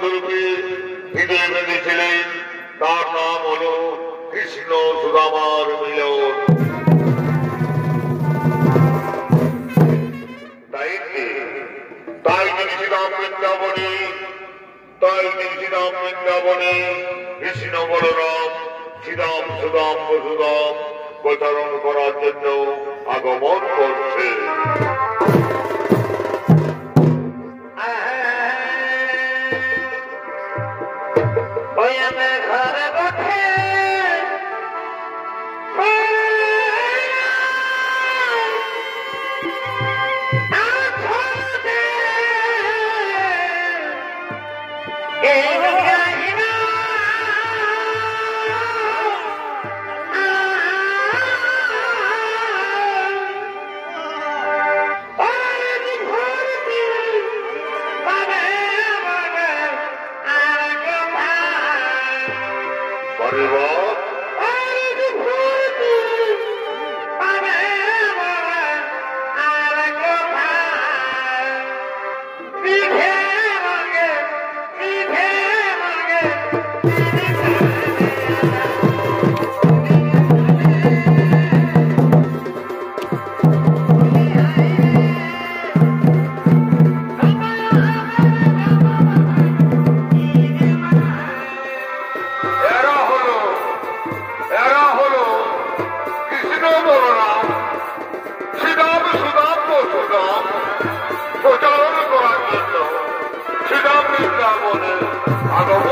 বন্ধুরূপে হৃদয়ে বেঁধেছিলেন, তার নাম হল কৃষ্ণ সুদামার মিলন। তাই তিনি শ্রীরাম বৃন্দাবনে, কৃষ্ণ বলরাম শ্রীরাম সুদাম বসুদাম প্রচারণ করার জন্য আগমন করছে। আমার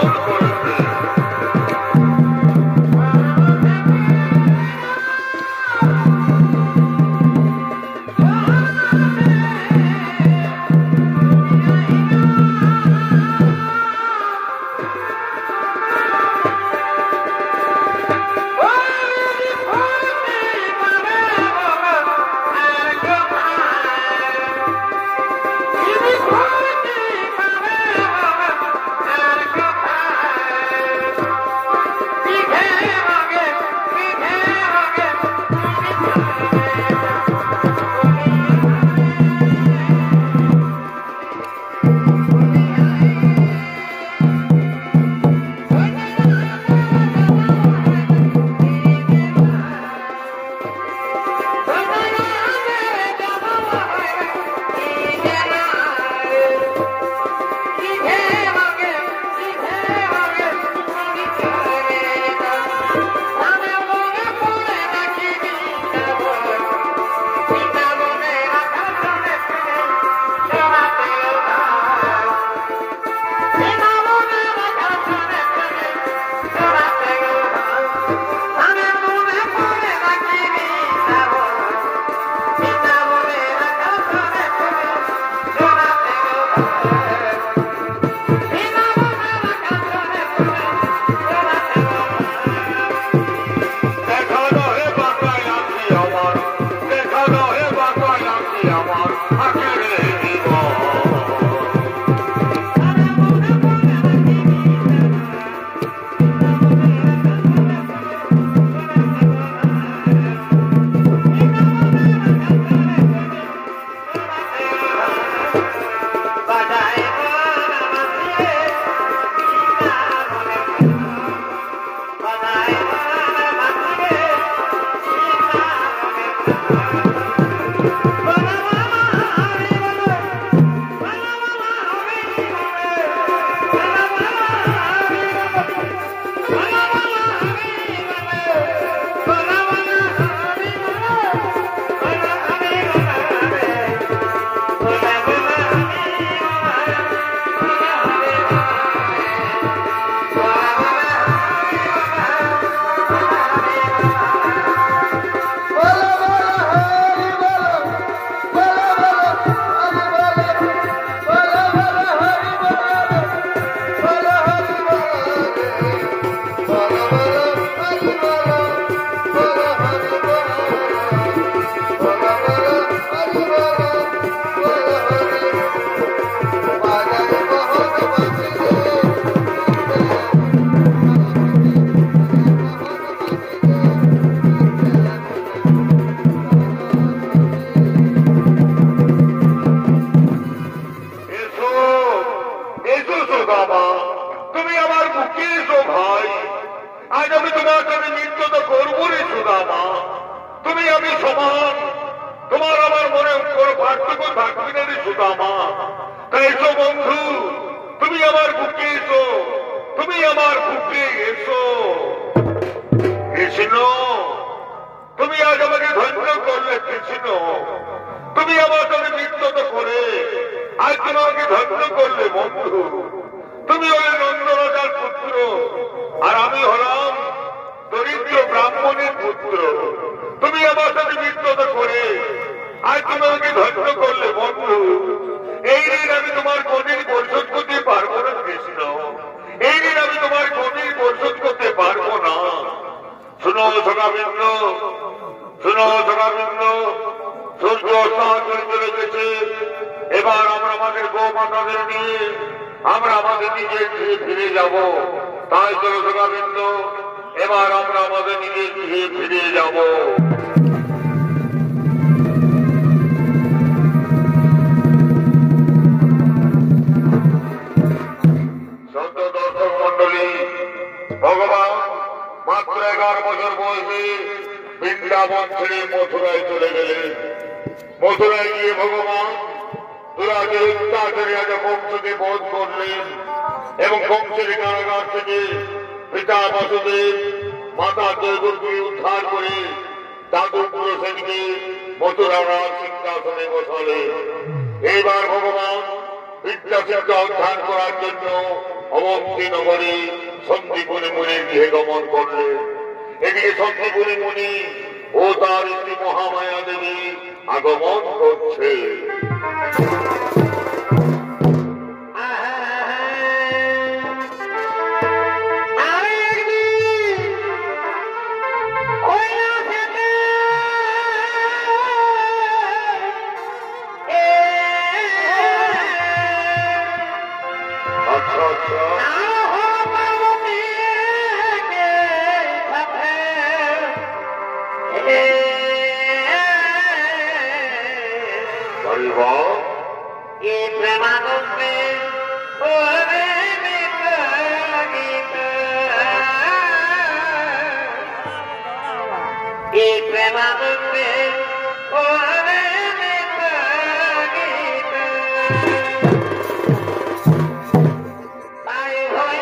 সুদামা, তুমি আমার বুকে এসো ভাই। আজ আমি তোমার সাথে নৃত্য তো করবো রে সুদামা। তুমি আমি সমান, তোমার আমার মনে কোনো পার্থক্য থাকবে না রে সুদামা। তাই এসো বন্ধু, তুমি আমার বুকে এসো, তুমি আমার বুকে এসো। কৃষ্ণ, তুমি আজ আমাকে ধন্য করলে কৃষ্ণ। তুমি আমার সাথে নৃত্য তো করে আজ তুমি আমাকে ধন্য করলে বন্ধু। তুমি হলে নন্দরাজার পুত্র, আর আমি হলাম দরিদ্র ব্রাহ্মণের পুত্র। তুমি আমার সাথে নৃত্য করে আজ তুমি আমাকে ধন্য করলে বন্ধু। এই ঋণ আমি তোমার কোনদিন পরিশোধ করতে পারবো না কৃষ্ণ, এই ঋণ আমি তোমার কোনদিন পরিশোধ করতে পারবো না। শুনো সখাবৃন্দ, শুনো সখাবৃন্দ, সূর্য অস্তাচলে চলে গেছে। এবার আমরা আমাদের গোমাতাদের নিয়ে আমরা আমাদের নিজের গৃহে ফিরে যাব। তাই চলো সখাবৃন্দ, এবার আমরা আমাদের নিজের গৃহে ফিরে যাব। সত্য দর্শক মন্ডলী, ভগবান মাত্র 11 বছর বয়সে বৃন্দাবন ছেড়ে মথুরায় চলে গেলেন। মথুরায় গিয়ে ভগবান দুরাজের অত্যাচারীরা কংসকে বধ করলেন এবং কংসের কারাগার থেকে পিতা বসুদেব মাতা জয়গুরকে উদ্ধার করে দাদু পুরুষেনকে মথুরার সিংহাসনে বসালেন। এইবার ভগবান বিদ্যা শিক্ষা উদ্ধার করার জন্য অবন্তী নগরে সন্দীপনী মুনির গৃহে গমন করলেন। এদিকে সন্দীপনী মুনি ও তার স্ত্রী মহামায়া দেবী আগমন করছে। I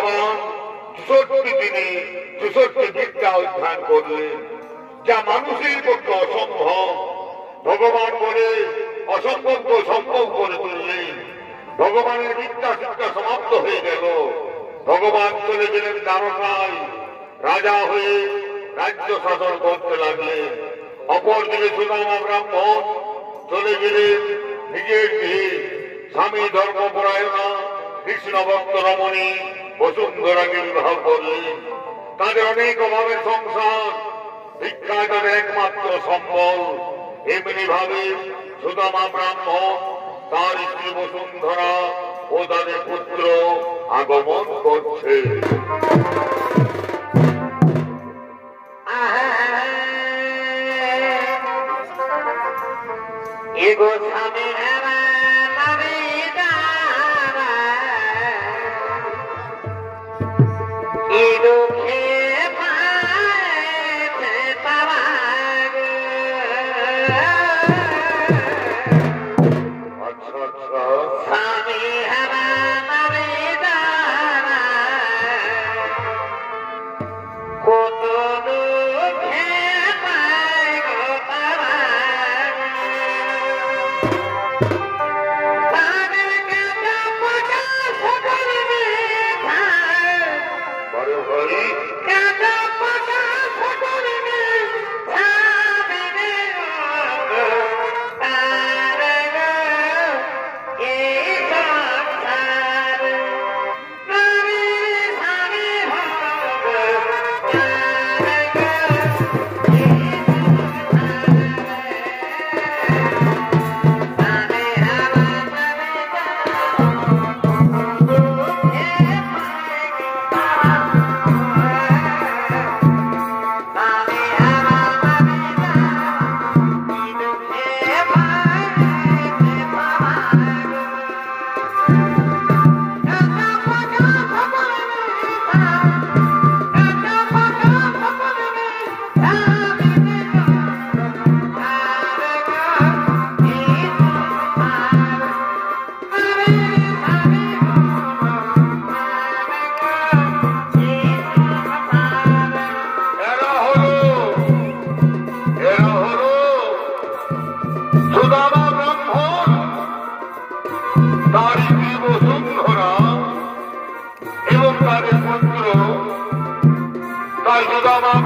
ভগবান 64 দিনে 64 বিদ্যা অধ্যয়ন করলেন, যা মানুষের পক্ষে অসম্ভব। ভগবান বলে অসম্ভবকে সম্ভব করে তুললেন। ভগবানের বিদ্যা শিক্ষা সমাপ্ত হয়ে গেল। ভগবান চলে গেলেন দ্বারকায়, রাজা হয়ে রাজ্য শাসন করতে লাগলেন। অপরদিকে সুদামা ব্রাহ্মণ চলে গেলেন নিজের গৃহে। স্বামী ধর্মপরায়ণা কৃষ্ণ ভক্ত রমণী বসুন্ধরাকে বিবাহ করলেন। তাদের অনেক অভাবের সংসার, ভিক্ষা তাদের একমাত্র সম্বল। এমনি ভাবে সুদামা ব্রাহ্মণ তার স্ত্রী বসুন্ধরা ও তাদের পুত্র আগমন করছে। এগো স্বামী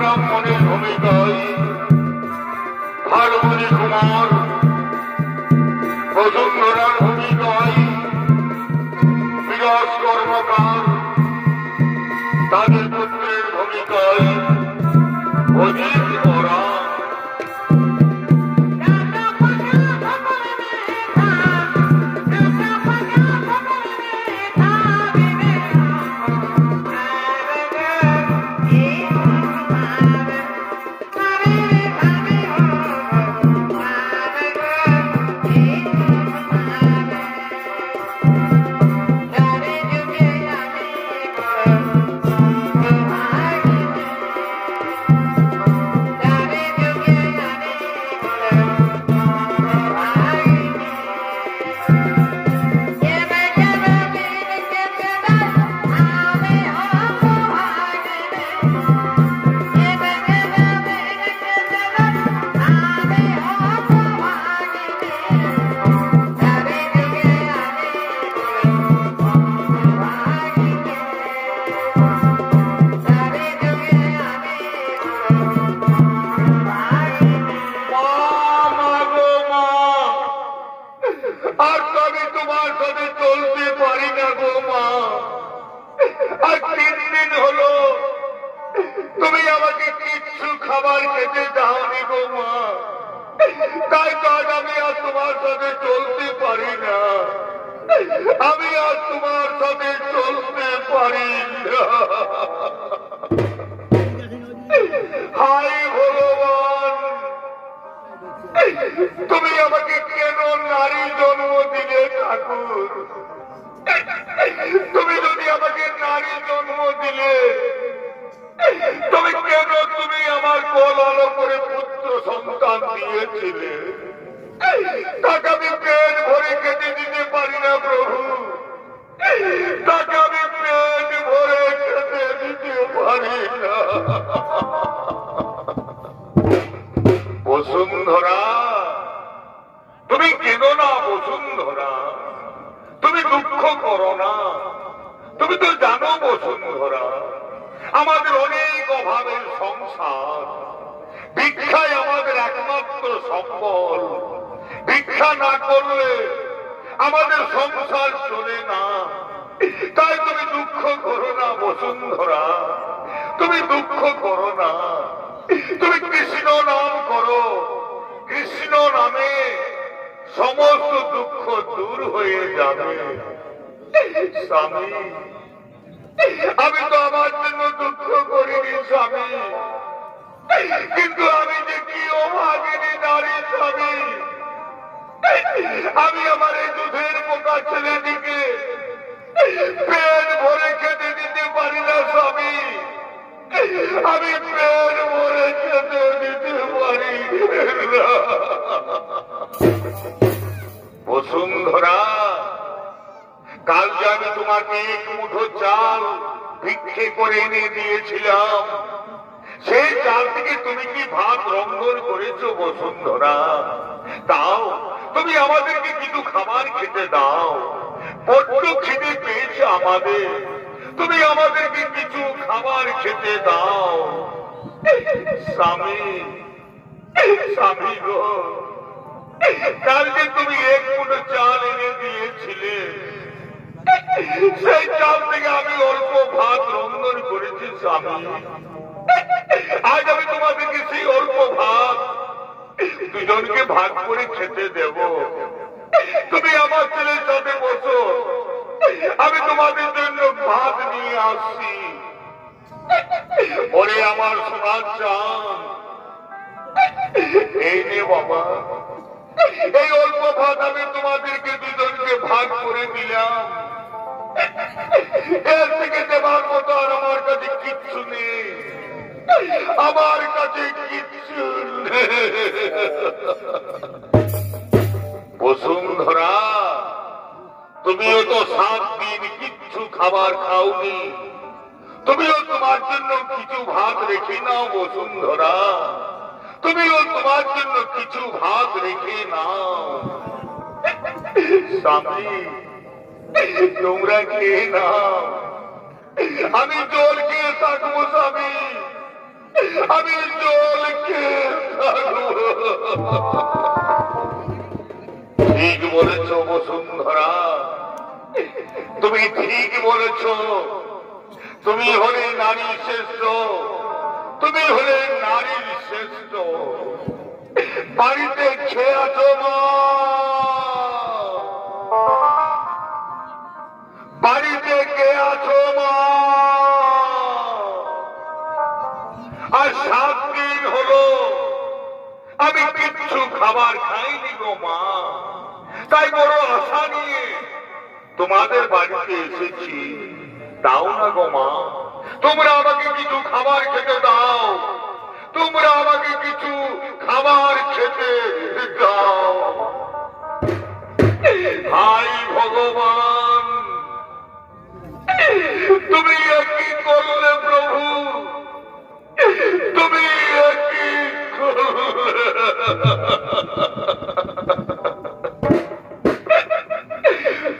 ব্রাহ্মণের ভূমিকায় ভালমণি কুমার, বসুন্ধরার ভূমিকায় বিরাজ কর্মকার, তাদের পুত্রের ভূমিকায় অজিত ওরা। তুমি আমাকে কেন নারী জন্ম দিলে ঠাকুর? তুমি যদি আমাকে নারী জন্ম দিলে, তুমি কেন তুমি আমার কোল আলো করে পুত্র সন্তান দিয়েছিলে? তাকে আমি পেট ভরে খেতে দিতে পারি না প্রভু, তাকে আমি পেট ভরে করো না। তুমি তো জানো বসুন্ধরা, আমাদের অনেক অভাবের সংসার, ভিক্ষাই আমাদের একমাত্র সম্বল। ভিক্ষা না করলে আমাদের সংসার চলে না। তাই তুমি দুঃখ করো না বসুন্ধরা, তুমি দুঃখ করো না। তুমি কৃষ্ণ নাম করো, কৃষ্ণ নামে সমস্ত দুঃখ দূর হয়ে যাবে। স্বামী, আমি তো আমার জন্য দুঃখ করিনি স্বামী, কিন্তু আমি যে কি অভাগিনী নারী স্বামী। আমি আমার এই দুধের পোকা ছেলেটিকে পেট ভরে খেতে দিতে পারি না স্বামী। আমি পেট ভরে খেতে দিতে পারি না। বসুন্ধরা, কাল যে আমি তোমাকে এক মুঠো চাল ভিক্ষে করে এনে দিয়েছিলাম, সেই চাল থেকে তুমি কি ভাত রন্ধন করেছো বসুন্ধরা? দাও, তুমি আমাদেরকে কিছু খাবার খেতে দাও। বড্ড খিদে পেয়েছে আমাদের, তুমি আমাদেরকে কিছু খাবার খেতে দাও। স্বামী, স্বামী গো, কাল যে তুমি এক মুঠো চাল এনে দিয়েছিলে, সেই চাল থেকে আমি অল্প ভাত রন্ধন করেছি স্বামী। আজ আমি তোমাদেরকে সেই অল্প ভাত দুজনকে ভাগ করে খেতে দেব। তুমি আমার ছেলের সাথে বসো, আমি তোমাদের জন্য ভাত নিয়ে আসছি। ওরে আমার সোনার চাঁদ, এই নে বাবা, এই অল্প ভাত আমি তোমাদেরকে দুজনকে ভাগ করে দিলাম। এর থেকে দেবার মতো আর আমার কাছে কিচ্ছু নেই, আমার কাছে কিচ্ছু নেই। বসুন্ধরা, তুমিও তো 7 দিন কিচ্ছু খাবার খাওনি, তুমিও তোমার জন্য কিছু ভাত রেখে নাও বসুন্ধরা, তুমিও তোমার জন্য কিছু ভাত রেখে নাও। স্বামী, তোমরা খেয়ে নাও, আমি জল খেয়ে থাকবো স্বামী, আমি জল খেয়ে থাকবো। ঠিক বলেছ বসুন্ধরা, তুমি ঠিক বলেছ। তুমি হলে নারী শ্রেষ্ঠ, তুমি হলে নারীর শ্রেষ্ঠ। বাড়িতে খেয়ে আছো মা, বাড়িতে কে আছো মা? আর 7 দিন হলো আমি কিচ্ছু খাবার খাইনি গো মা। তাই বড় আশা নিয়ে তোমাদের বাড়িতে এসেছি, দাও না গো মা, তোমরা আমাকে কিছু খাবার খেতে দাও, তোমরা আমাকে কিছু খাবার খেতে দাও। হাই ভগবান, তুমি কি করলে প্রভু, তুমি কি করলে?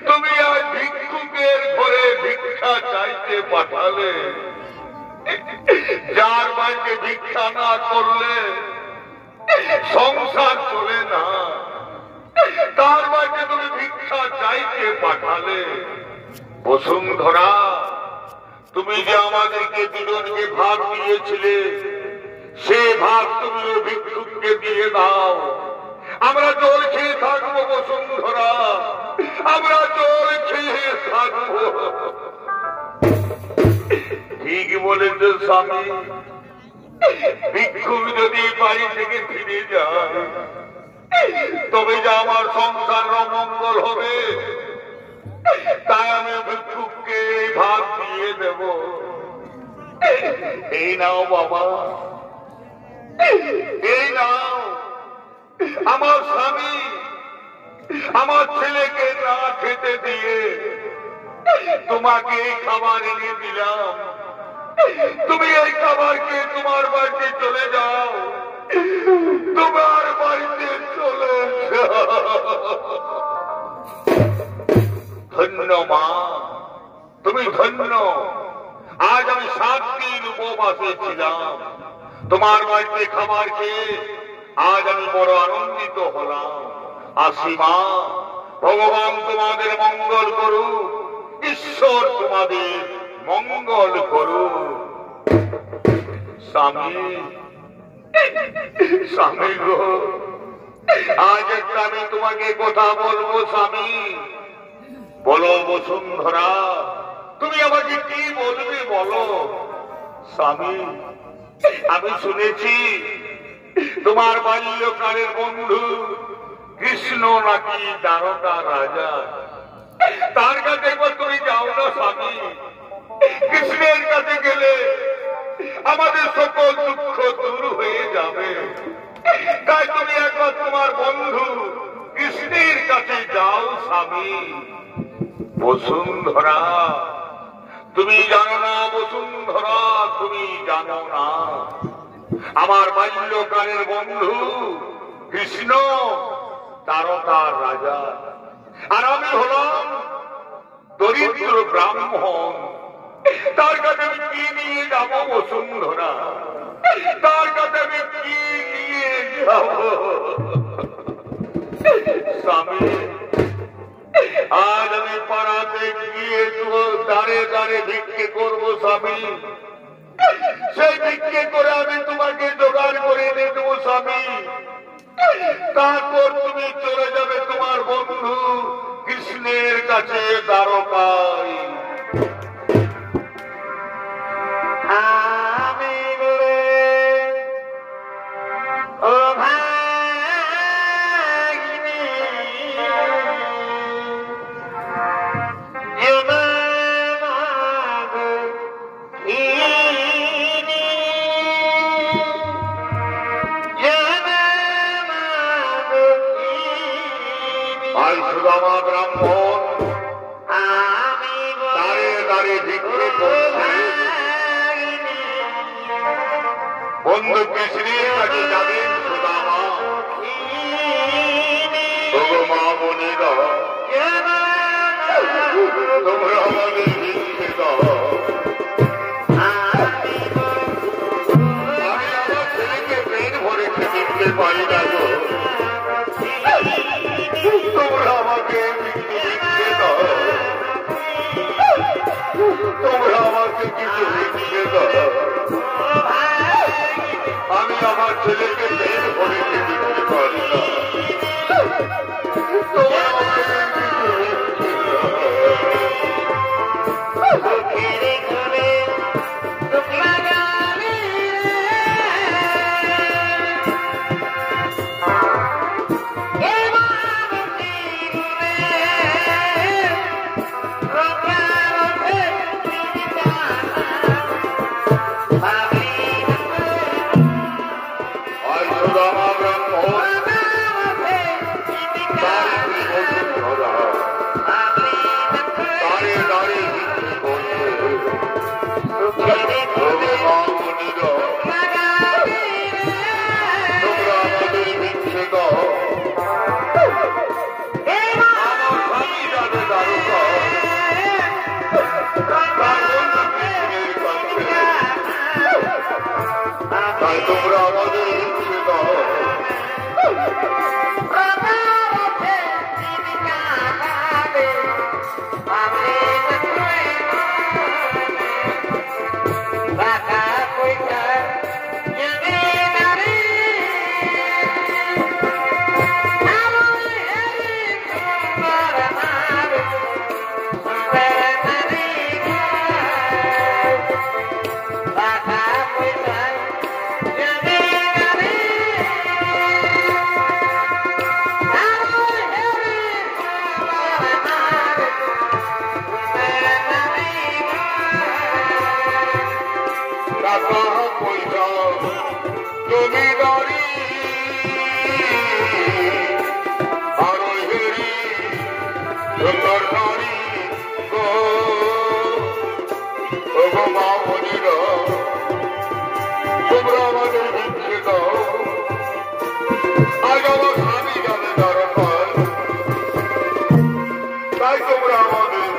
তুমি আজ ভিক্ষুকের ঘরে ভিক্ষা চাইতে পাঠালে, যার বাড়িতে ভিক্ষা না করলে সংসার চলে না, তার বাড়িতে তুমি ভিক্ষা চাইতে পাঠালে। বসুন্ধরা, তুমি যে আমাদেরকে দুজনকে ভাগ দিয়েছিলে, সে ভাগ তুমি ভিক্ষুককে দিয়ে দাও। আমরা জল খেয়ে থাকবো বসুন্ধরা, আমরা জল খেয়ে থাকবো। ঠিক বলেছ স্বামী, ভিক্ষুক যদি বাড়ি থেকে ফিরে যায়, তবে যে আমার সংসার মঙ্গল হবে। তাই আমি ভিক্ষুককে এই ভাগ দিয়ে দেব। এই নাও বাবা, এই নাও। আমার স্বামী আমার ছেলেকে না খেতে দিয়ে তোমাকে এই খাবার এনে দিলাম, তুমি এই খাবারকে তোমার বাড়িতে চলে যাও, তোমার বাড়িতে চলে যাও। ধন্য মা, তুমি ধন্য। আজ আমি 7 দিন উপবাসে ছিলাম, তোমার বাড়িতে খাবার খেয়ে আজ আমি বড় আনন্দিত হলাম। আসি মা, ভগবান তোমাদের মঙ্গল করুক, ঈশ্বর তোমাদের মঙ্গল করুক। স্বামী, স্বামী গো, আজ একটা আমি তোমাকে কথা বলবো স্বামী। বলো বসুন্ধরা, তুমি আমাকে কি বলবে বলো। স্বামী, আমি শুনেছি তোমার বাল্যকালের বন্ধু কৃষ্ণ নাকি দ্বারকা রাজা, তার কাছে একবার তুমি যাও না স্বামী। কৃষ্ণের কাছে গেলে আমাদের সকল দুঃখ দূর হয়ে যাবে। তাই তুমি একবার তোমার বন্ধু কৃষ্ণের কাছে যাও স্বামী। বসুন্ধরা, তুমি জানো না বসুন্ধরা, তুমি জানো না আমার বাল্যকালের বন্ধু কৃষ্ণ দ্বারকার রাজা, আর আমি হলাম দরিদ্র ব্রাহ্মণ। তার কাছে আমি কি নিয়ে যাবো বসুন্ধরা, তার কাছে আমি কি নিয়ে যাব। স্বামী, আজ আমি পাড়াতে গিয়ে দাঁড়ে দাঁড়ে ভিক্ষে করবো স্বামী। সেই ভিক্ষে করে আমি তোমাকে জোগাড় করে এনে দেবো স্বামী। তারপর তুমি চলে যাবে তোমার বন্ধু কৃষ্ণের কাছে দ্বারকায়। সুদামা ব্রাহ্মণ দাঁড়িয়ে দাঁড়িয়ে ভিক্ষে করছে। বন্ধু কৃষ্ণের কাছে যাবেন সুদামা। মা বোনেরা, তোমরা আমাদের ভিক্ষে দাও। আমি আমার ছেলেকে পেট ভরেছে ভিক্ষে পাই না গো, তোমরা আমাকে ভিক্ষে দাও, তোমরা আমাকে কিছু ভিক্ষে দাও। আমি আমার ছেলেকে পেট ভরেছে ভিক্ষে পারি না, তোমরা আমাকে কিছু ভিক্ষে দাও। তোমরা আমাদের ভিক্ষে দাও। তোমরা আমাদের ভিক্ষে দাও। আজ আমার স্বামী যাবে দ্বারকায়, তাই তোমরা আমাদের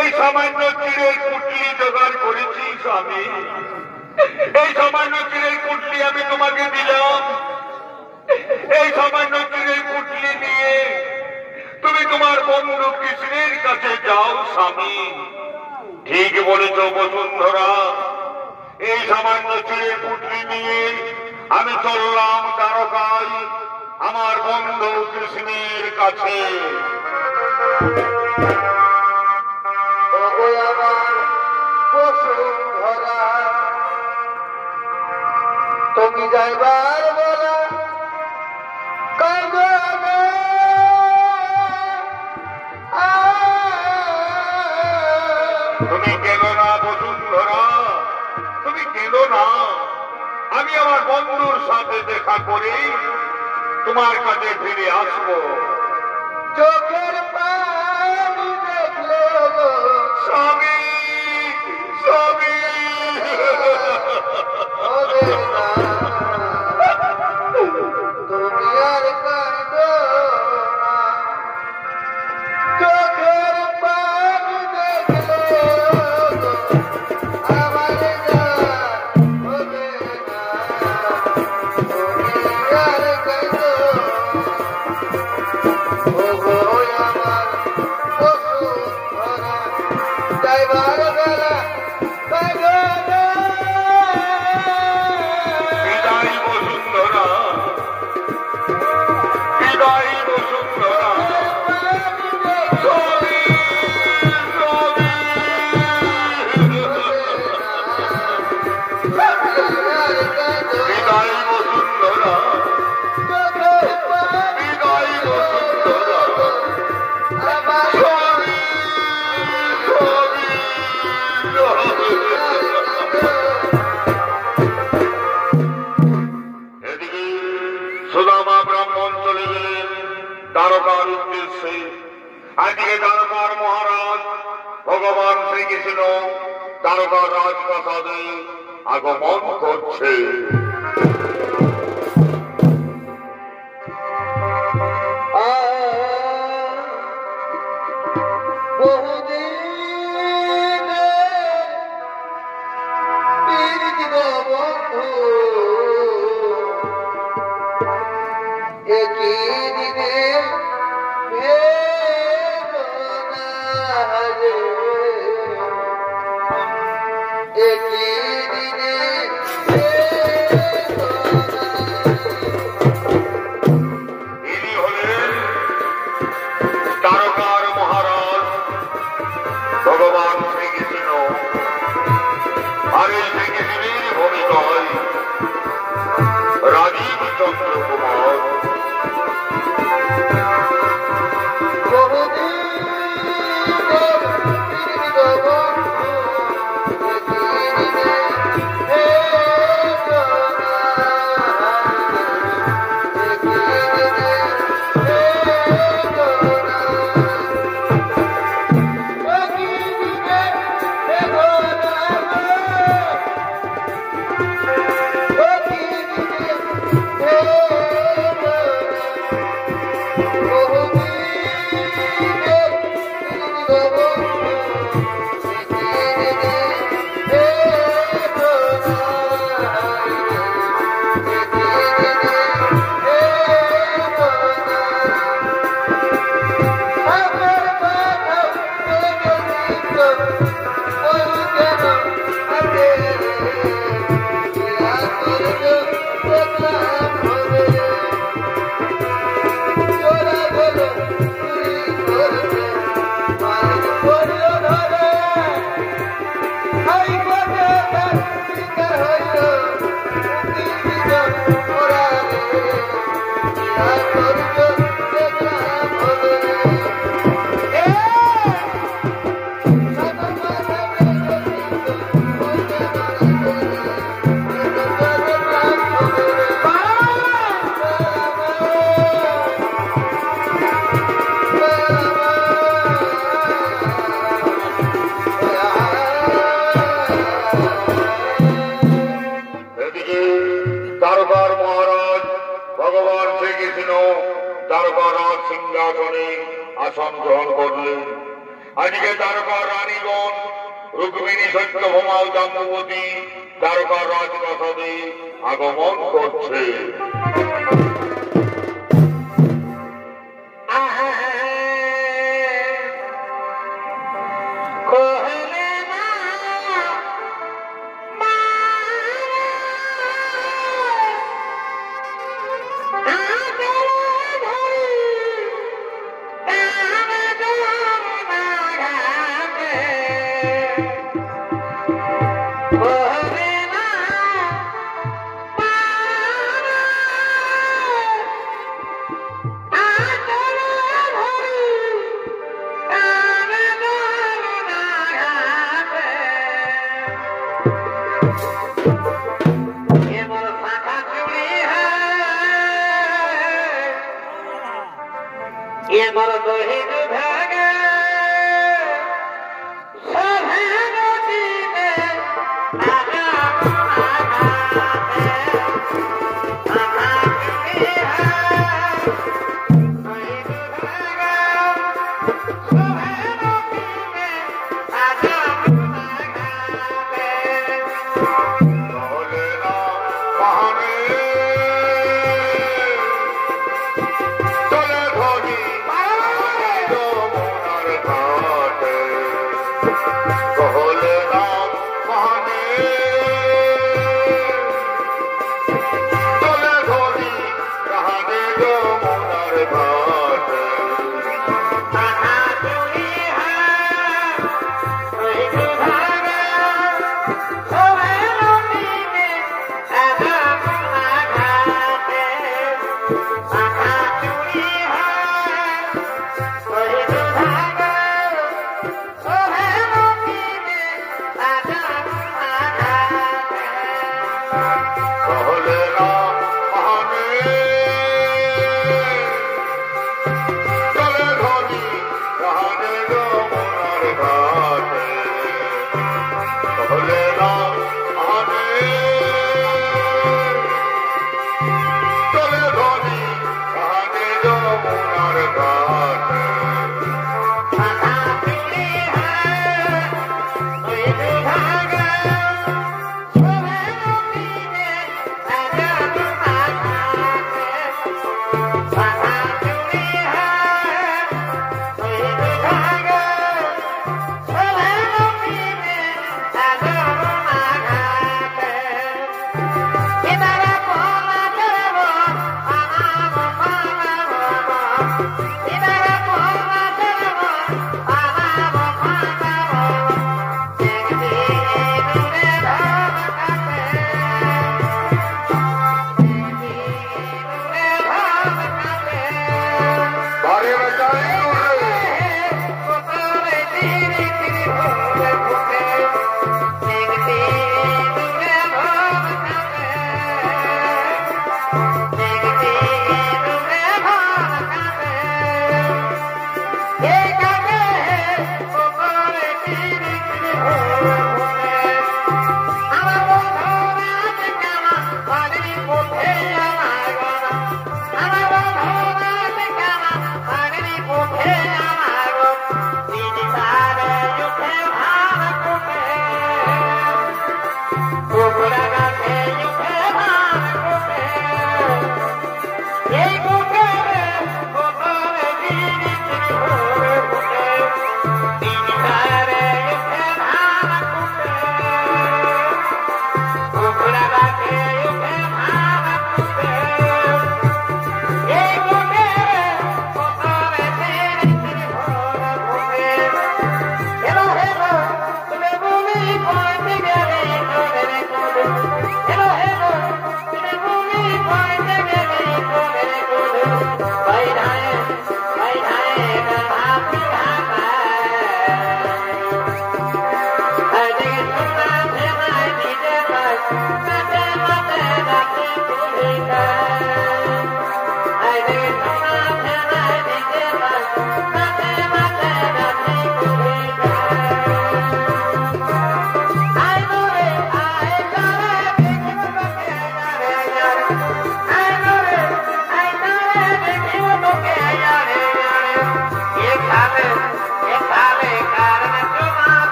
এই সামান্য চিড়ের পুটলি জোগাড় করেছি স্বামী, এই সামান্য চিড়ের পুটলি আমি তোমাকে দিলাম। এই সামান্য চিড়ের পুটলি নিয়ে তুমি তোমার বন্ধু কৃষ্ণের কাছে যাও স্বামী। ঠিক বলেছ বসুন্ধরা, এই সামান্য চিড়ের পুটলি নিয়ে আমি চললাম দ্বারকায় আমার বন্ধু কৃষ্ণের কাছে। তুমি যাইবার বেলা তুমি কেঁদো না বসুন্ধরা, তুমি কেঁদো না। আমি আমার বন্ধুর সাথে দেখা করে তোমার কাছে ফিরে আসবো। চোখের পানি দেখলে স্বামী স্বামী তুমি আর কাঁদো না, চোখের পানি দেখলে আমার জান হবে না, তুমি আর কাঁদো ওগো আমার বসুন্ধরা, যাইবার বেলা কাঁদো না। বিদায় বসুন্ধরা, বিদায় বসুন্ধরা। স্বামী স্বামী বিদায় বসুন্ধরা, বিদায় বসুন্ধরা। স্বামী স্বামী এদিকে সুদামা ব্রাহ্মণ চলে গেলেন দ্বারকার উদ্দেশ্যে। আজকে দ্বারকার মহারাজ ভগবান শ্রীকৃষ্ণ দ্বারকার রাজপ্রাসাদে আগমন করছে। ইনি হলেন দ্বারকার মহারাজ ভগবান শ্রীকৃষ্ণ। আর এই শ্রীকৃষ্ণের ভূমিকায় রাজীব চন্দ্র কুমার। আজকে তারকা রানীগণ রুক্মিণী সত্যভামা জাম্বুবতী তারকা রাজপ্রাসাদে আগমন করছে।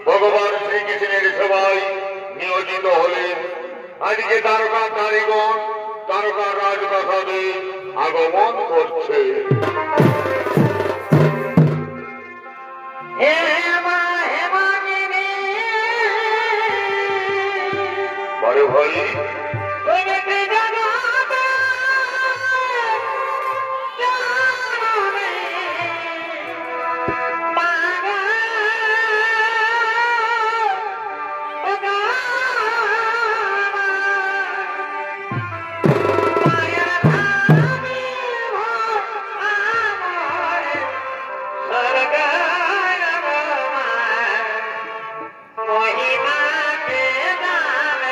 ভগবান শ্রীকৃষ্ণের সেবায় নিয়োজিত হলেন। আজকে তারকা কারিগণ তারকা রাজপ্রাসাদে আগমন করছে। বড় ভাই महिमा के दान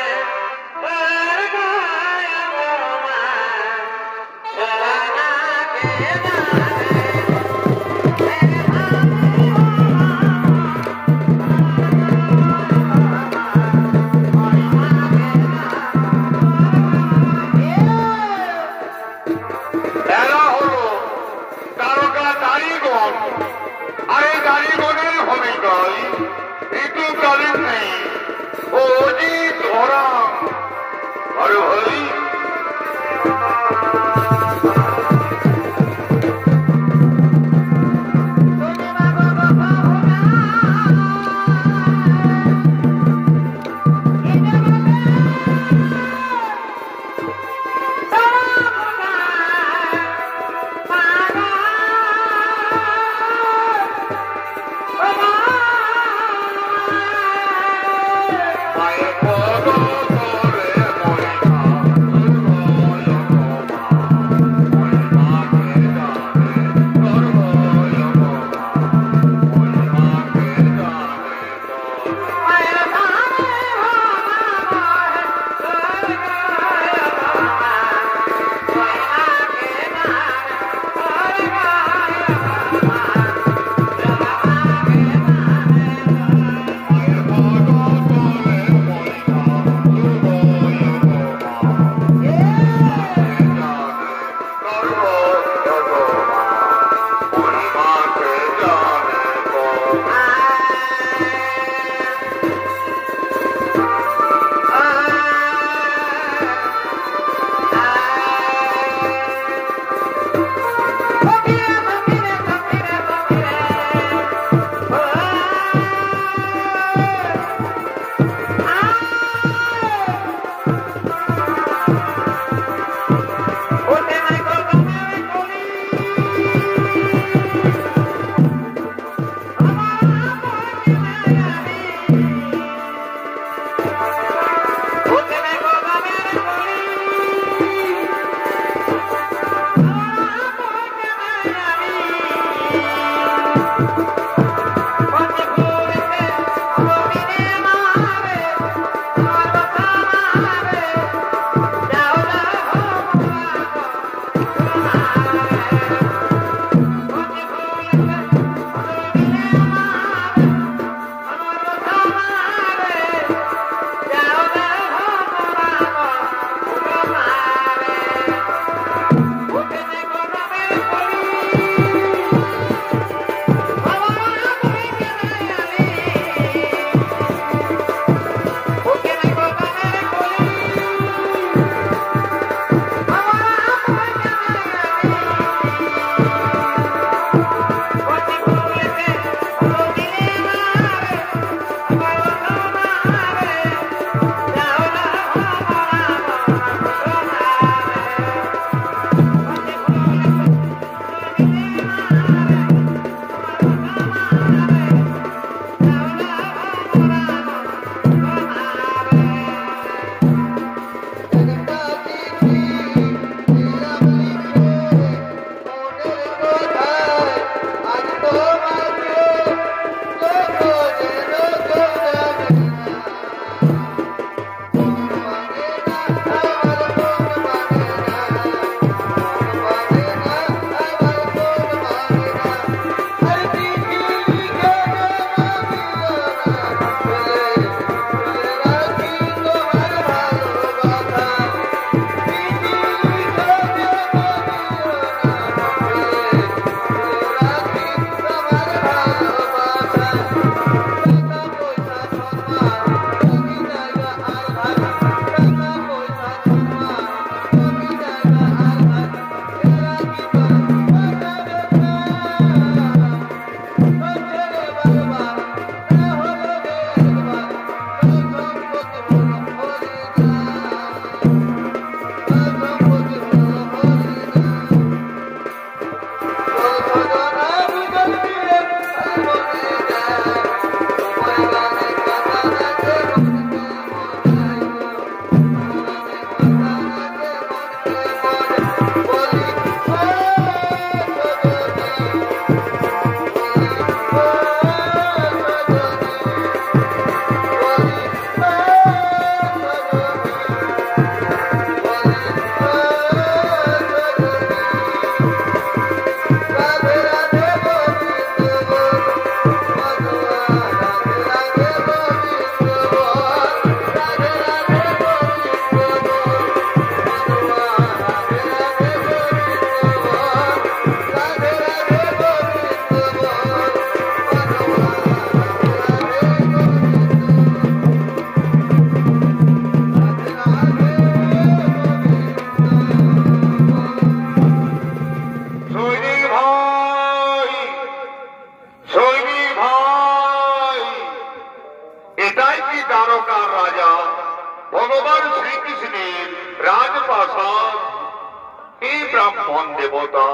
ব্রাহ্মণ দেবতা,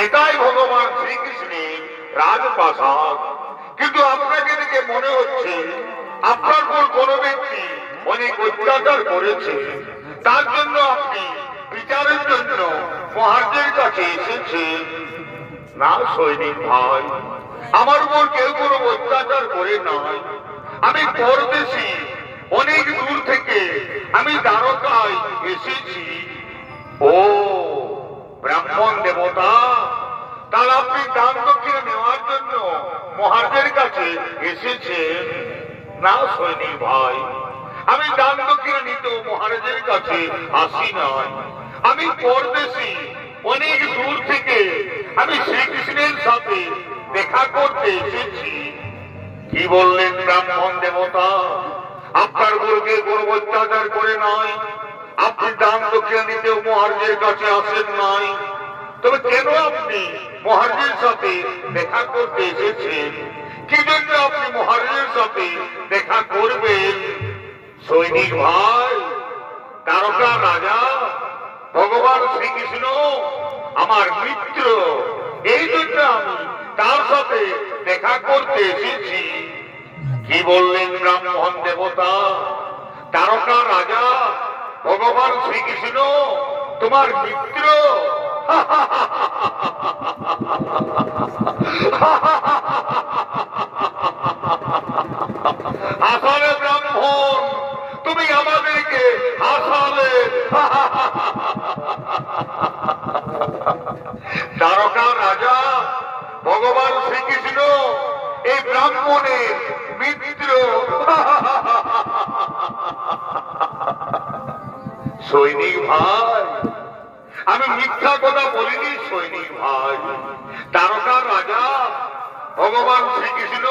এটাই ভগবান শ্রীকৃষ্ণের রাজপ্রাসাদ। কিন্তু আপনাকে দেখে মনে হচ্ছে আপনার উপর কোন ব্যক্তি অনেক অত্যাচার করেছে, তার জন্য আপনি বিচারের জন্য মহারাজের কাছে এসেছেন। না সৈনিক ভাই, আমার উপর কেউ কোনো অত্যাচার করে নাই। আমি পরদেশী, অনেক দূর থেকে আমি দ্বারকায় এসেছি। ও ব্রাহ্মণ দেবতা, তাহলে আপনি দান দক্ষিণা নেওয়ার জন্য মহারাজের কাছে এসেছেন। না সৈনিক ভাই, আমি দান দক্ষিণা নিতেও মহারাজের কাছে আসি নাই। আমি পরদেশী, অনেক দূর থেকে আমি শ্রীকৃষ্ণের সাথে দেখা করতে এসেছি। কি বললেন ব্রাহ্মণ দেবতা? আপনার গুরুকে কোনো অত্যাচার করে নাই, আপনি দান দক্ষিণা নিতেও মহারাজের কাছে আসেন নাই, তবে কেন আপনি মহারাজের সাথে দেখা করতে এসেছেন? কি জন্য আপনি মহারাজের সাথে দেখা করবেন? সৈনিক ভাই, দ্বারকা রাজা ভগবান শ্রীকৃষ্ণ আমার মিত্র, এই জন্য আমি তার সাথে দেখা করতে এসেছি। কি বললেন ব্রাহ্মণ দেবতা? দ্বারকা রাজা ভগবান শ্রীকৃষ্ণ তোমার মিত্র? হাসালে ব্রাহ্মণ, তুমি আমাদেরকে হাসালে। দ্বারকা রাজা ভগবান শ্রীকৃষ্ণ এই ব্রাহ্মণের মিত্র। সৈনিক ভাই, আমি মিথ্যা কথা বলিনি সৈনিক ভাই। দ্বারকা রাজা ভগবান শ্রীকৃষ্ণ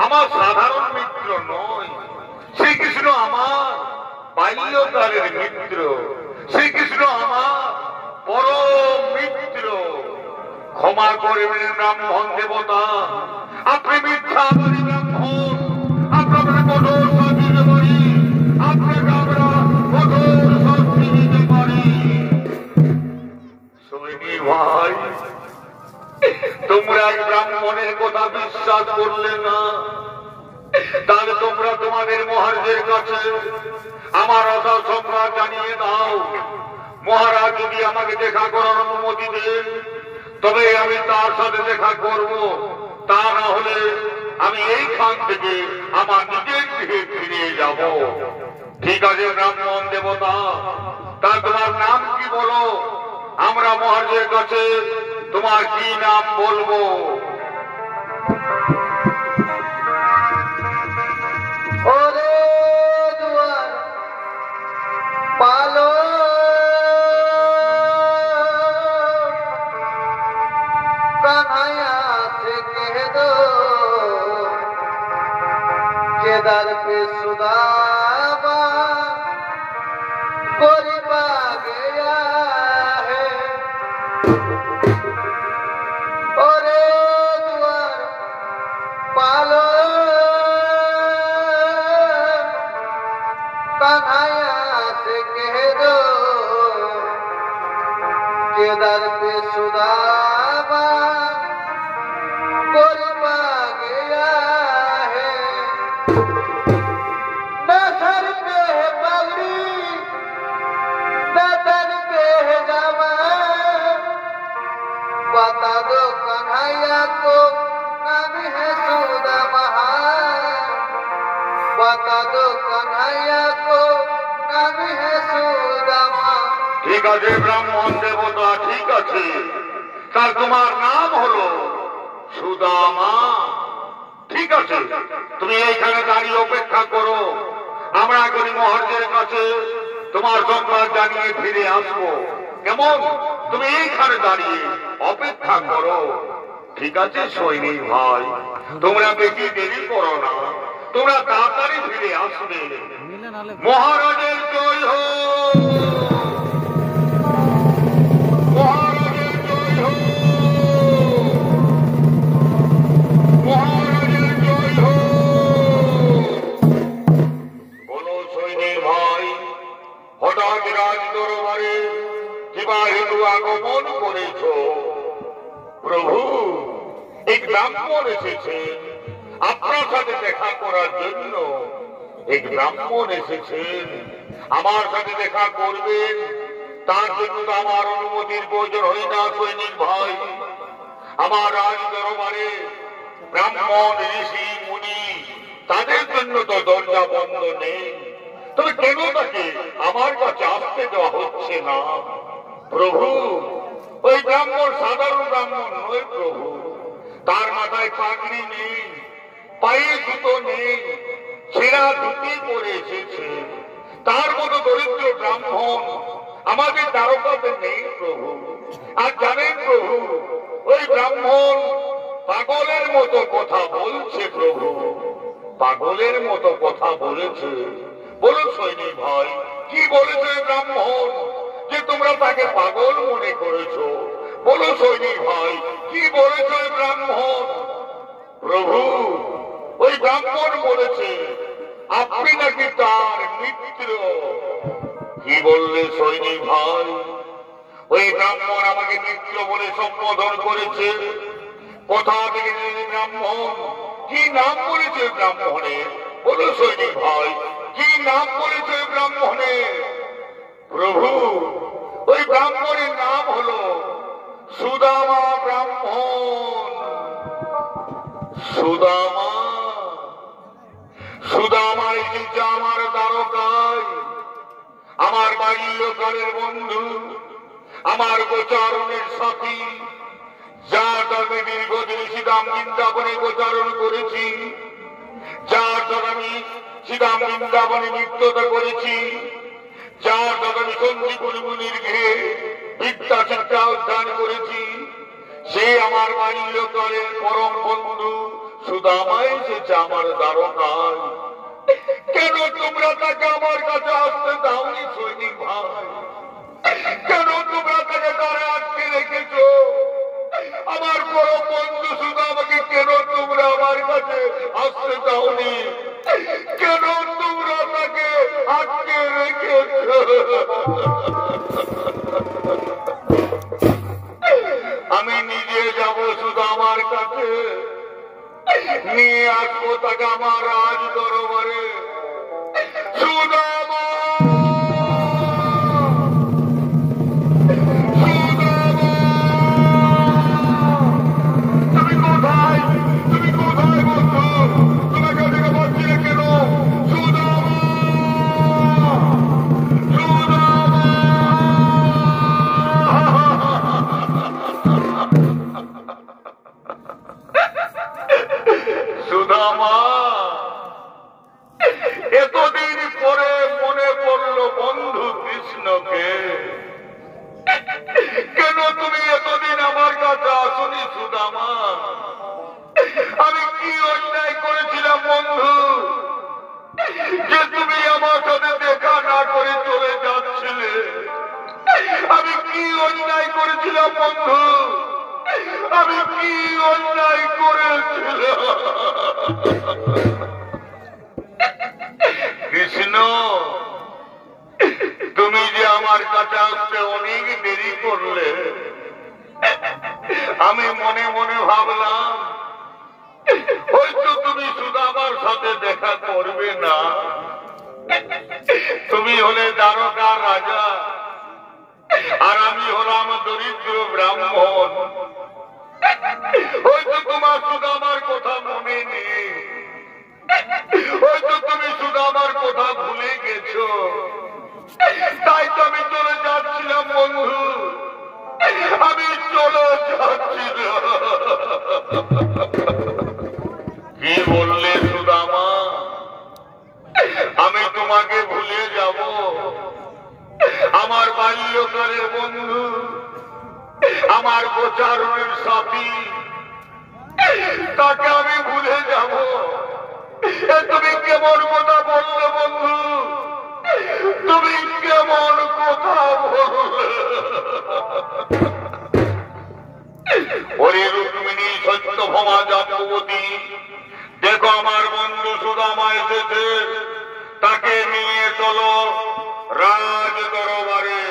আমার সাধারণ মিত্র নয়। শ্রীকৃষ্ণ আমার বাল্যকালের মিত্র, শ্রীকৃষ্ণ আমার পরম মিত্র। ক্ষমা করবেন ব্রাহ্মণ দেবতা, আপনি মিথ্যাবাদী ব্রাহ্মণ, আপনাদের কঠোর শাস্তি দিতে পারি, আপনাকে আমরা কঠোর শাস্তি দিতে পারি। সৈনিক ভাই, তোমরা এক ব্রাহ্মণের কথা বিশ্বাস করলে না, তাহলে তোমরা তোমাদের মহারাজের কাছে আমার আশা সংবাদ জানিয়ে দাও। মহারাজ যদি আমাকে দেখা করার অনুমতি দেন, তবে আমি তার সাথে দেখা করব, তা না হলে আমি এইখান থেকে আমার নিজের গৃহে ফিরে যাব। ঠিক আছে ব্রাহ্মণ দেবতা, তা তোমার নাম কি বলো? আমরা মহারাজের কাছে তোমার কি নাম বলবো? ওরে দুয়ার পালো কানায়া থেকে দো কেদার पे सुदामा गोरी पा गया है। ओरे दुआर पालो कन्हैया से कह दो केदार पे सुदामा गोरी पा गया है। न सर पे है पगड़ी न तन पे है जामा, बता दो कन्हैया को नाम है सुदामा, बता दो कन्हैया को नाम है सुदामा। ঠিক আছে ব্রাহ্মণ দেবতা, ঠিক আছে, তার তোমার নাম হলো সুদামা। ঠিক আছে, তুমি এইখানে দাঁড়িয়ে অপেক্ষা করো, আমরা এখনই মহারাজের কাছে তোমার সংবাদ জানিয়ে ফিরে আসবো। কেমন? তুমি এইখানে দাঁড়িয়ে অপেক্ষা করো। ঠিক আছে সৈনিক ভাই, তোমরা বেশি দেরি করো না, তোমরা তাড়াতাড়ি ফিরে আসবে। মহারাজের জয় হোক, মহারাজের জয় হোক, মহারাজের জয় হোক। বলো সৈনিক ভাই, হঠাৎ রাজ দরবারে কিবা হেতু আগমন করেছ? প্রভু, এক ব্রাহ্মণ এসেছে, আপনার সাথে দেখা করার জন্য এক ব্রাহ্মণ এসেছেন, আমার সাথে দেখা করবেন। তার জন্য তো আমার অনুমতির প্রয়োজন হয় না সৈনিক ভাই। আমার রাজ দরবারে ব্রাহ্মণ ঋষি মুনি তাদের জন্য তো দরজা বন্ধ নেই, তবে কেন তাকে আমার কাছে আসতে দেওয়া হচ্ছে না? প্রভু, ওই ব্রাহ্মণ সাধারণ ব্রাহ্মণ নয় প্রভু, তার মাথায় পাগড়ি নেই, পায়ে জুতো নেই, ছেঁড়া ধুতি পরে এসেছে। তার মতো দরিদ্র ব্রাহ্মণ আমাদের দ্বারকাতে নেই প্রভু। আর জানেন প্রভু, ওই ব্রাহ্মণ পাগলের মতো কথা বলছে প্রভু, পাগলের মতো কথা বলেছে। বলুন সৈনিক ভাই, কি বলেছে ব্রাহ্মণ যে তোমরা তাকে পাগল মনে করেছো? বলুন সৈনিক ভাই, কি বলেছে ব্রাহ্মণ? প্রভু, ওই ব্রাহ্মণ বলেছে আপনি নাকি তার মিত্র। কি বললে সৈনিক ভাই? ওই ব্রাহ্মণ আমাকে মিত্র বলে সম্বোধন করেছে। কোথা থেকে ব্রাহ্মণ? কি নাম বলেছে ব্রাহ্মণের? বলুন সৈনিক ভাই, কি নাম বলেছে ব্রাহ্মণের? প্রভু, ওই ব্রাহ্মণের নাম হলো সুদামা ব্রাহ্মণ। সুদামা, সুদামা এসেছে আমার দ্বারকায়, আমার বাল্যকালের বন্ধু, আমার গোচারণের সাথী, যার দ্বারা দীর্ঘদিন শ্রীরাম বৃন্দাবনে গোচারণ করেছি, যার দ্বারা আমি শ্রীরাম বৃন্দাবনে নিত্যতা করেছি, যার দ্বারা আমি সঞ্জীবনী মুনির গৃহে বিদ্যা শিক্ষা অধ্যয়ন করেছি, সে আমার বাল্যকালের পরম বন্ধু সুদামা এসেছে আমার দ্বারকায়। কেন তোমরা তাকে আমার কাছে আসতে দাওনি সৈনিক ভাই? কেন তোমরা তাকে দ্বারে আটকে রেখেছ? আমার পরম বন্ধু সুদামাকে কেন তোমরা আমার কাছে আসতে দাওনি? কেন তোমরা তাকে আটকে রেখেছ? আমি নিজে যাব সুদামার কাছে, নিয়ে আসবো তাকে আমার রাজ দরবারে। সুদামা, তুমি কোথায়? তুমি কোথায় বন্ধু? তোমাকে দেখে পাচ্ছি না কেন? সুদামা, সুদামা, এতদিন পরে মনে পড়ল বন্ধু কৃষ্ণকে। কেন তুমি এতদিন আমার কাছে আসনি সুদামা? আমি কি অন্যায় করেছিলাম বন্ধু যে তুমি আমার সাথে দেখা না করে চলে যাচ্ছিলে? আমি কি অন্যায় করেছিলাম বন্ধু? আমি কি অন্যায় করেছিলাম? কৃষ্ণ, তুমি যে আমার কাছে আসতে অনেক দেরি করলে। আমি মনে মনে ভাবলাম হয়তো তুমি সুদামার সাথে দেখা করবে না। তুমি হলে দ্বারকার রাজা, আর আমি হলাম দরিদ্র ব্রাহ্মণ। হয়তো তোমার সুদামার কথা মনে নেই, হয়তো তুমি সুদামার কথা ভুলে গেছো। তাই তো আমি চলে যাচ্ছিলাম বন্ধু, আমি চলে যাচ্ছিলাম। কি বললে সুদামা? আমি তোমাকে ভুলে যাব? আমার বাল্যকালের বন্ধু, আমার গোচারণের সাথী, তাকে আমি ভুলে যাব? তুমি কেমন কথা বললে বন্ধু? তুমি কেমন কথা বললে? ওরে রুক্মিণী সত্যভামা জাম্বুবতী, দেখো আমার বন্ধু সুদামা এসেছে, তাকে নিয়ে চলো রাজ দরবারে।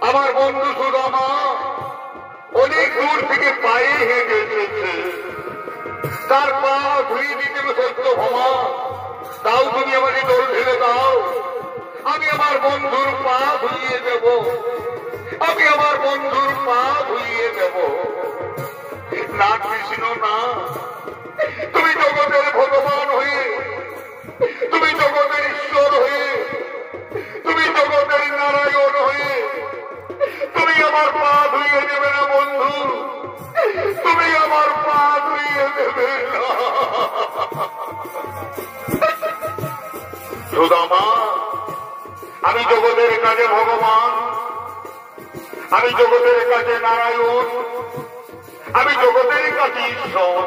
আমার বন্ধু সুদামা অনেক দূর থেকে পায়ে হেঁটে এসেছে, তার পা ধুয়ে দিতে সত্যভামা, তাও তুমি আমাকে দোল ঢেলে দাও, আমি আমার বন্ধুর পা ধুইয়ে দেব, আমি আমার বন্ধুর পা ধুইয়ে দেব। না কৃষ্ণ না, তুমি জগতের ভগবান হয়ে, তুমি জগতের ঈশ্বর হয়ে, তুমি জগতের নারায়ণ হয়ে তুমি আমার পা ধুইয়ে দেবে না বন্ধু, তুমি আমার পা ধুইয়ে দেবে না। সুদামা, আমি জগতের কাছে ভগবান, আমি জগতের কাছে নারায়ণ, আমি জগতের কাছে ঈশ্বর,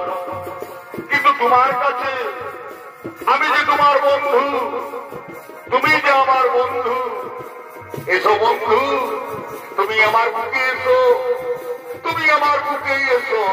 কিন্তু তোমার কাছে আমি যে তোমার বন্ধু, তুমি যে আমার বন্ধু। এসো বন্ধু, তুমি আমার বুকে এসো, তুমি আমার বুকে এসো।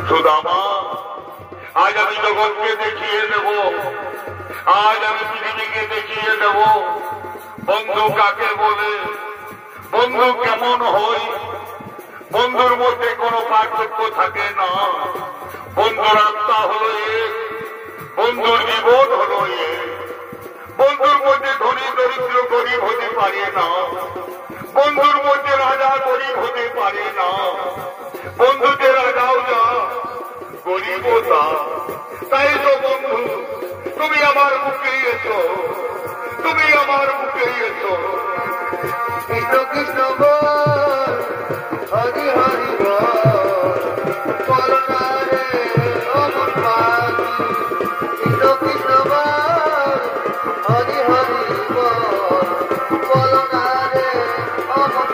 সুদামা, আজ আমি জগৎকে দেখিয়ে দেব, আজ আমি পৃথিবীকে দেখিয়ে দেব বন্ধু কাকে বলে, বন্ধু কেমন হয়। বন্ধুর মধ্যে কোনো পার্থক্য থাকে না, বন্ধুর আত্মা হলো এক, বন্ধুর জীবন হলো এক। বন্ধুর মধ্যে ধনী দরিদ্র গরিব হতে পারে না, বন্ধুর মধ্যে রাজা গরিব হতে পারে না, বন্ধুতে রাজাও যা গরিবও তা। তাই তো বন্ধু, তুমি আমার বুকে এসো, তুমি আমার বুকে এসো। কৃষ্ণ কৃষ্ণ বল, হরি হরি বল, রে অমন পাখি। কৃষ্ণ কৃষ্ণ বল, হরি হরি বল, রে অমন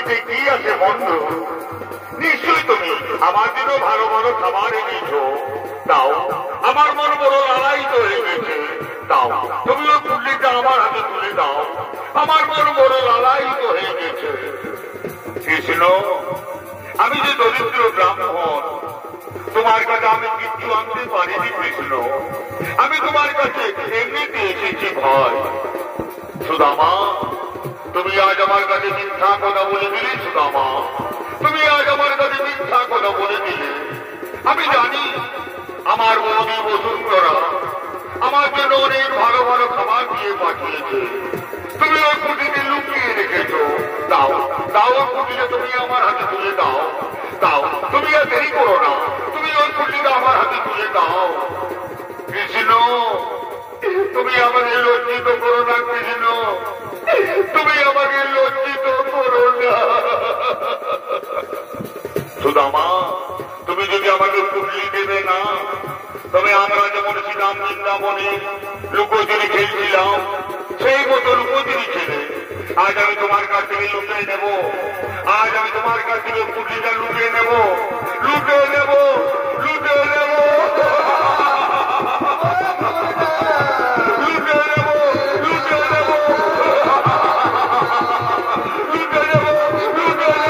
এতে কি আছে বন্ধু? নিশ্চয়ই তুমি আমার জন্য ভালো ভালো খাবার এনেছ, দাও। আমার মন বড় লালায়িত হয়ে গেছে, দাও। তুমি ওই পুটলিটা আমার হাতে তুলে দাও, আমার মন বড় লালায়িত হয়ে গেছে। কৃষ্ণ, আমি যে দরিদ্র ব্রাহ্মণ, তোমার কাছে আমি কিচ্ছু আনতে পারিনি কৃষ্ণ। আমি তোমার কাছে এমনিতে এসেছি ভয়। সুদামা, তুমি আজ আমার কাছে মিথ্যা কথা বলে দিলে। সুদামা, তুমি আজ আমার কাছে মিথ্যা কথা বলে দিলে। আমি জানি আমার বৌদি বসুন্ধরা আমার জন্য অনেক ভালো ভালো খাবার দিয়ে পাঠিয়েছে। তুমি ওই পুঁটিতে লুকিয়ে রেখেছো, দাও। দাও ওই পুঁটিটা তুমি আমার হাতে তুলে দাও, দাও। তুমি আর দেরি করো না, তুমি ওই পুঁটিটা আমার হাতে তুলে দাও। কৃষ্ণ, তুমি আমাকে লজ্জিত করো না কৃষ্ণ, তুমি আমাকে লজ্জিত করো না। সুদামা, তুমি যদি আমাকে পুটলি দেবে না, তবে আমরা যেমন ছিলাম বৃন্দাবনে লুকোচুরি খেলছিলাম, সেই মতো লুকোচুরি খেলে আজ আমি তোমার কাছ থেকে লুকিয়ে নেব। আজ আমি তোমার কাছ থেকে পুটলিটা লুকিয়ে নেব, লুকিয়ে নেব, লুকিয়ে নেব, লুকিয়ে নেব, লুকিয়ে নেব, লুকিয়ে নেব, লুকিয়ে নেব।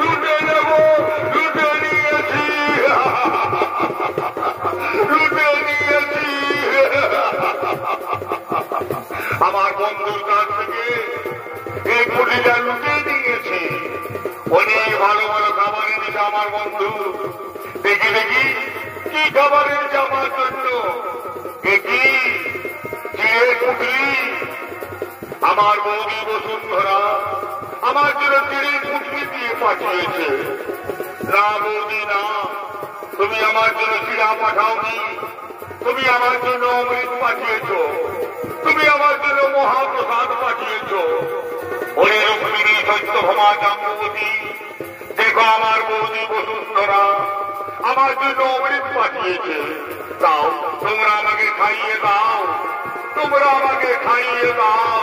লুটে নেব, লুটে নিয়েছি, লুটে নিয়েছি। আমার বন্ধুর কাছ থেকে এই পুটলিটা লুটে নিয়েছি। অনেক ভালো ভালো খাবার এনেছে আমার বন্ধু। দেখি দেখি কি খাবার এনেছে আমার জন্য। দেখি চিড়ের পুটলি। আমার বৌদি বসুন্ধরা আমার জন্য চিড়ের পুটলি দিয়ে পাঠিয়েছে। না বৌদি না, তুমি আমার জন্য চিড়া পাঠাওনি, তুমি আমার জন্য অমৃত পাঠিয়েছ, তুমি আমার জন্য মহাপ্রসাদ পাঠিয়েছ। ওরে রুক্মিণী সত্যভামা জাম্বতী, দেখো আমার বৌদি বসুন্ধরা আমার জন্য অমৃত পাঠিয়েছে। দাও, তোমরা আমাকে খাইয়ে দাও, তোমরা আমাকে খাইয়ে দাও।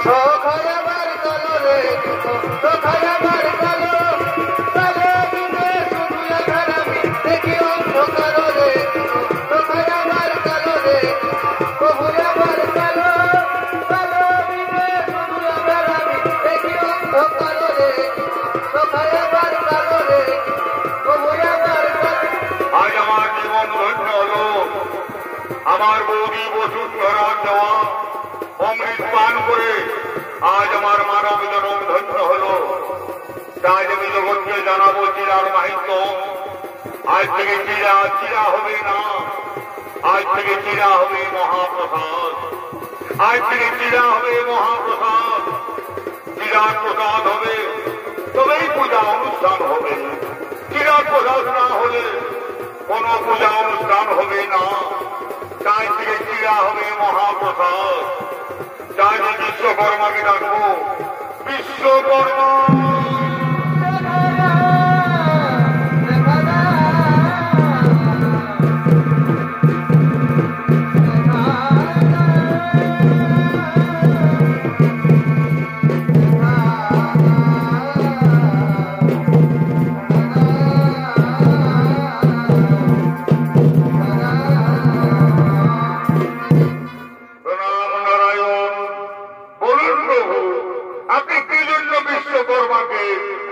সখায়াবার কালো রে, সখায়াবার কালো, কালো দিনে শুধু আধারামি দেখি অন্ধকার রে, সখায়াবার কালো রে, প্রভুয়াবার কালো, কালো দিনে শুধু আধারামি দেখি অন্ধকার রে, সখায়াবার কালো রে, প্রভুয়াবার কালো। আজ আমার জীবন ধন্য হলো আমার বৌদি বসুন্ধরার দেওয়া অমৃত পান করে। আজ আমার মানব জনম ধন্য হলো। তাই আমি জগৎকে জানাবো চিরার মাহিত্য। আজ থেকে চিরা চিরা হবে না, আজ থেকে চিরা হবে মহাপ্রসাদ, আজ থেকে চিরা হবে মহাপ্রসাদ। চিরার প্রসাদ হবে তবেই পূজা অনুষ্ঠান হবে। চিরার প্রসাদ না হলে কোন পূজা অনুষ্ঠান হবে না। তাই থেকে চিরা হবে মহাপ্রসাদ। তাই যে বিশ্বকর্মাকে ডাকবো, বিশ্বকর্মা।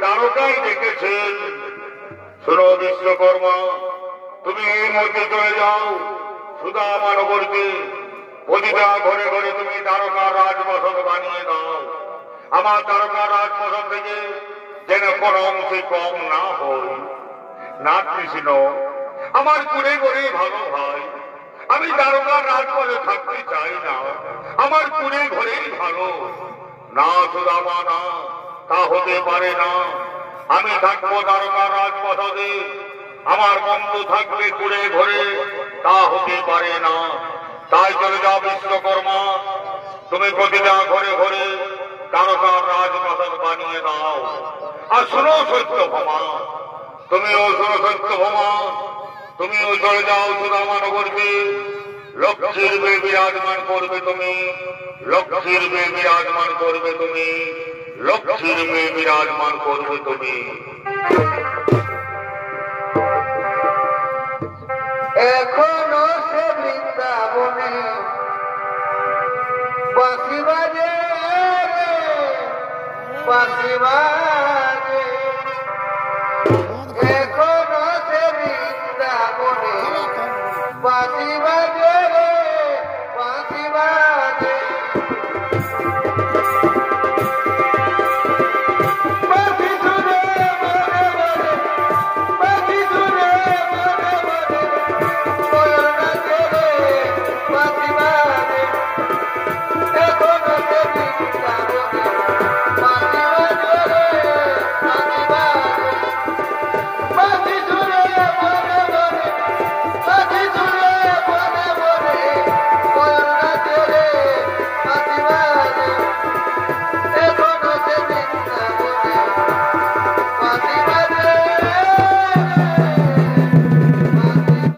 দ্বারকায় দেখেছেন। শোনো বিশ্বকর্মা, তুমি এই মধ্যে চলে যাও সুদামা নগরীতে। প্রতিটা ঘরে ঘরে তুমি দ্বারকার রাজপ্রাসাদ বানিয়ে দাও। আমার দ্বারকার রাজপ্রাসাদ থেকে যেন কোনো অংশে কম না হয়। না কৃষ্ণ, আমার কুড়ে ঘরে ভালো ভাই, আমি দ্বারকার রাজপথে থাকতে চাই না। আমার কুড়ে ঘরেই ভালো। না সুদামা না, তা হতে পারে না। আমি থাকবো দ্বারকার রাজপ্রাসাদে, আমার বন্ধু থাকবে কুড়ে ঘরে, তা হতে পারে না। তাই চলে যাও বিশ্বকর্মা, তুমি প্রতিটা ঘরে ঘরে তারকার রাজপ্রাসাদ বানিয়ে দাও। আর শোনো সত্যভামা, তুমিও শোনো সত্যভামা, তুমিও চলে যাও সুদামানগরকে। লক্ষ্মীর মেয়ে বিরাজমান করবে তুমি, লক্ষ্মীর মেয়ে বিরাজমান করবে তুমি, লক্ষ্মীর মেয়ে বিরাজমান করবে তুমি। এখনো সে বৃন্দাবনে বাঁশি বাজে রে, বাঁশি বাজে। এখনো সে বৃন্দাবনে বাঁশি বাজে।